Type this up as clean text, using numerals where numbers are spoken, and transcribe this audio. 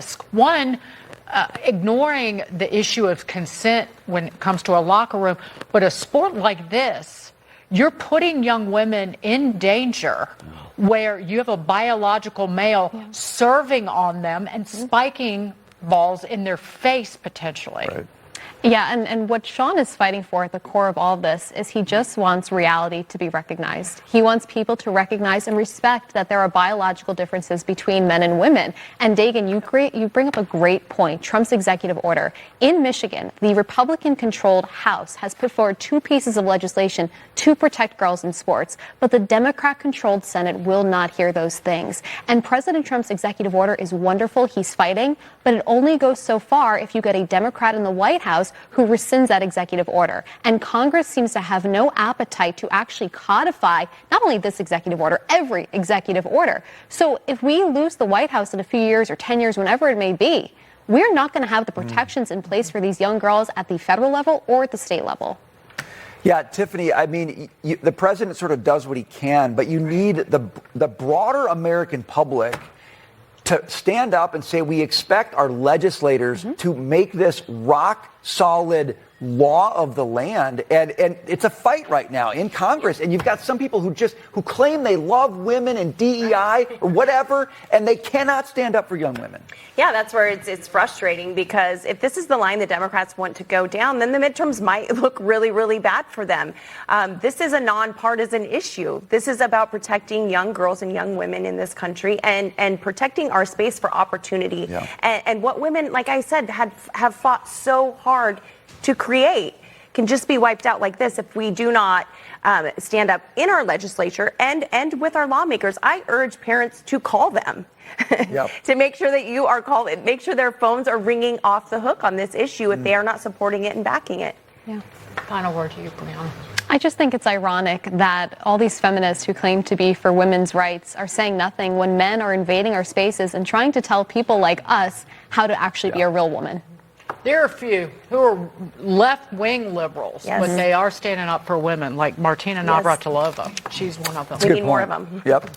risk. One, ignoring the issue of consent when it comes to a locker room, but a sport like this, you're putting young women in danger where you have a biological male serving on them and spiking balls in their face potentially. Right. Yeah, and what Sean is fighting for at the core of all of this is he just wants reality to be recognized. He wants people to recognize and respect that there are biological differences between men and women. And Dagan, you bring up a great point, Trump's executive order. In Michigan, the Republican-controlled House has put forward 2 pieces of legislation to protect girls in sports, but the Democrat-controlled Senate will not hear those things. And President Trump's executive order is wonderful. He's fighting, but it only goes so far if you get a Democrat in the White House who rescinds that executive order. And Congress seems to have no appetite to actually codify not only this executive order, every executive order. So if we lose the White House in a few years or 10 years, whenever it may be, we're not going to have the protections in place for these young girls at the federal level or at the state level. Yeah, Tiffany, I mean, the president sort of does what he can, but you need the broader American public to stand up and say we expect our legislators to make this rock solid law of the land, and it's a fight right now in Congress, and you've got some people who claim they love women and DEI or whatever, and they cannot stand up for young women. Yeah, that's where it's frustrating, because if this is the line the Democrats want to go down, then the midterms might look really, really bad for them. This is a nonpartisan issue. This is about protecting young girls and young women in this country and protecting our space for opportunity. Yeah. And what women, like I said, have fought so hard to create can just be wiped out like this if we do not stand up in our legislature and with our lawmakers. I urge parents to call them to make sure that you are calling, make sure their phones are ringing off the hook on this issue if they are not supporting it and backing it. Yeah. Final word to you, Brianna. I just think it's ironic that all these feminists who claim to be for women's rights are saying nothing when men are invading our spaces and trying to tell people like us how to actually be a real woman. There are a few who are left-wing liberals, Yes. but they are standing up for women, like Martina Navratilova. She's one of them. We need more of them. Yep.